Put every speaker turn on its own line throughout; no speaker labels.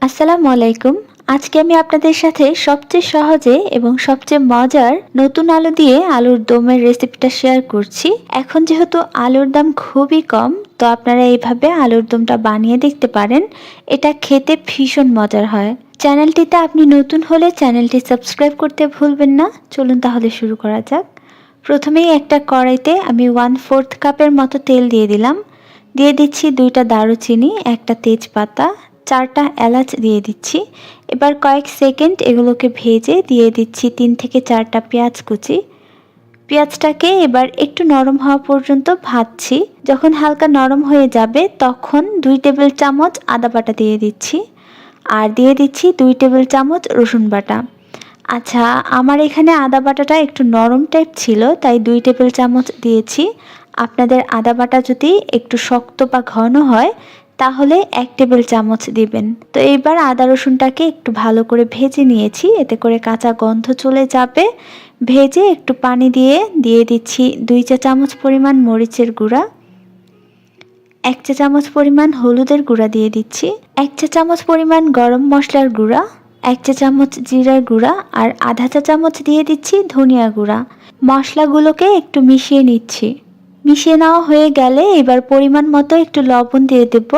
আসসালামু আলাইকুম। আজকে আমি আপনাদের সাথে সবচেয়ে সহজে এবং সবচেয়ে মজার নতুন আলু দিয়ে আলুর দমের রেসিপিটা শেয়ার করছি। এখন যেহেতু আলুর দাম খুবই কম, তো আপনারা এইভাবে আলুর দমটা বানিয়ে দেখতে পারেন। এটা খেতে ভীষণ মজার হয়। চ্যানেলটিতে আপনি নতুন হলে চ্যানেলটি সাবস্ক্রাইব করতে ভুলবেন না। চলুন তাহলে শুরু করা যাক। প্রথমেই একটা কড়াইতে আমি 1/4 কাপের মতো তেল দিয়ে দিলাম। দিয়ে দিচ্ছি 2টা দারুচিনি, একটা তেজপাতা, 4টা এলাচ দিয়ে দিচ্ছি। এবার কয়েক সেকেন্ড এগুলোকে ভেজে দিয়ে দিচ্ছি 3 থেকে 4টা পেঁয়াজ কুচি। পেঁয়াজটাকে এবার একটু নরম হওয়া পর্যন্ত ভাজছি। যখন হালকা নরম হয়ে যাবে তখন 2 টেবিল চামচ আদা বাটা দিয়ে দিচ্ছি। আর দিয়ে দিচ্ছি 2 টেবিল চামচ রসুন বাটা। আচ্ছা, আমার এখানে আদা বাটাটা একটু নরম টাইপ ছিল, তাই 2 টেবিল চামচ দিয়েছি। আপনাদের আদা বাটা যদি একটু শক্ত বা ঘন হয় তাহলে 1 টেবিল চামচ দিবেন। তো এইবার আদা রসুনটাকে একটু ভালো করে ভেজে নিয়েছি, এতে করে কাঁচা গন্ধ চলে যাবে। ভেজে একটু পানি দিয়ে দিচ্ছি 2 চা চামচ পরিমাণ মরিচের গুঁড়া, 1 চা চামচ পরিমাণ হলুদের গুঁড়া দিয়ে দিচ্ছি, 1 চা চামচ পরিমাণ গরম মশলার গুঁড়া, 1 চা চামচ জিরার গুঁড়া আর আধা চা চামচ দিয়ে দিচ্ছি ধনিয়া গুঁড়া। মশলাগুলোকে একটু মিশিয়ে নিচ্ছি। মিশিয়ে নেওয়া হয়ে গেলে এবার পরিমাণ মতো একটু লবণ দিয়ে দেব।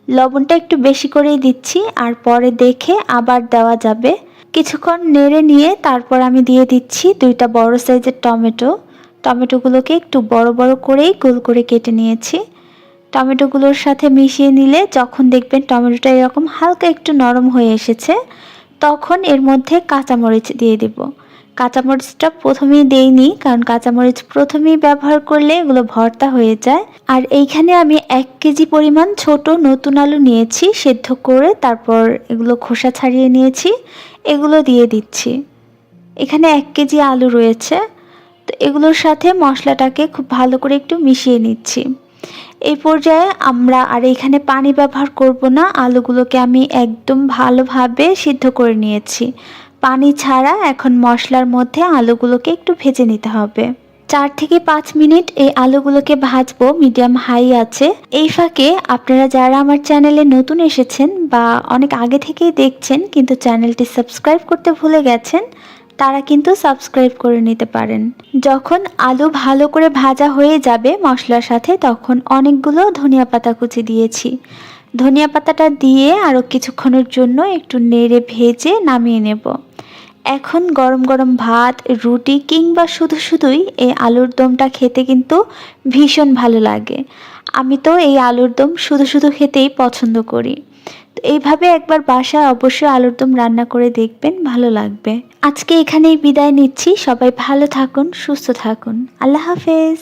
লবণটা একটু বেশি করেই দিচ্ছি, আর পরে দেখে আবার দেওয়া যাবে। কিছুক্ষণ নেড়ে নিয়ে তারপর আমি দিয়ে দিচ্ছি 2টা বড় সাইজের টমেটো। টমেটোগুলোকে একটু বড় বড় করেই গোল করে কেটে নিয়েছি। টমেটোগুলোর সাথে মিশিয়ে নিলে যখন দেখবেন টমেটোটা এরকম হালকা একটু নরম হয়ে এসেছে, তখন এর মধ্যে কাঁচামরিচ দিয়ে দেব। কাঁচামরিচটা প্রথমেই দেইনি, কারণ কাঁচামরিচ প্রথমেই ব্যবহার করলে এগুলো ভর্তা হয়ে যায়। আর এইখানে আমি 1 কেজি পরিমাণ ছোট নতুন আলু নিয়েছি, সেদ্ধ করে তারপর এগুলো খোসা ছাড়িয়ে নিয়েছি, এগুলো দিয়ে দিচ্ছি। এখানে 1 কেজি আলু রয়েছে। তো এগুলোর সাথে মশলাটাকে খুব ভালো করে একটু মিশিয়ে নিচ্ছি। এই পর্যায়ে আমরা আর এখানে পানি ব্যবহার করব না, আলুগুলোকে আমি একদম ভালোভাবে সিদ্ধ করে নিয়েছি। পানি ছাড়া এখন মশলার মধ্যে আলুগুলোকে একটু ভেজে নিতে হবে। 4 থেকে 5 মিনিট এই আলুগুলোকে ভাজবো মিডিয়াম হাই আছে। এই ফাঁকে আপনারা যারা আমার চ্যানেলে নতুন এসেছেন বা অনেক আগে থেকেই দেখছেন কিন্তু চ্যানেলটি সাবস্ক্রাইব করতে ভুলে গেছেন, তারা কিন্তু সাবস্ক্রাইব করে নিতে পারেন। যখন আলু ভালো করে ভাজা হয়ে যাবে মশলার সাথে, তখন অনেকগুলো ধনিয়া পাতা কুচি দিয়েছি। ধনিয়া পাতাটা দিয়ে আরও কিছুক্ষণের জন্য একটু নেড়ে ভেজে নামিয়ে নেব। এখন গরম গরম ভাত, রুটি কিংবা শুধুই এই আলুর দমটা খেতে কিন্তু ভীষণ ভালো লাগে। আমি তো এই আলুর দম শুধু খেতেই পছন্দ করি। তো এইভাবে একবার বাসায় অবশ্যই আলুর দম রান্না করে দেখবেন, ভালো লাগবে। আজকে এখানেই বিদায় নিচ্ছি। সবাই ভালো থাকুন, সুস্থ থাকুন। আল্লাহ হাফেজ।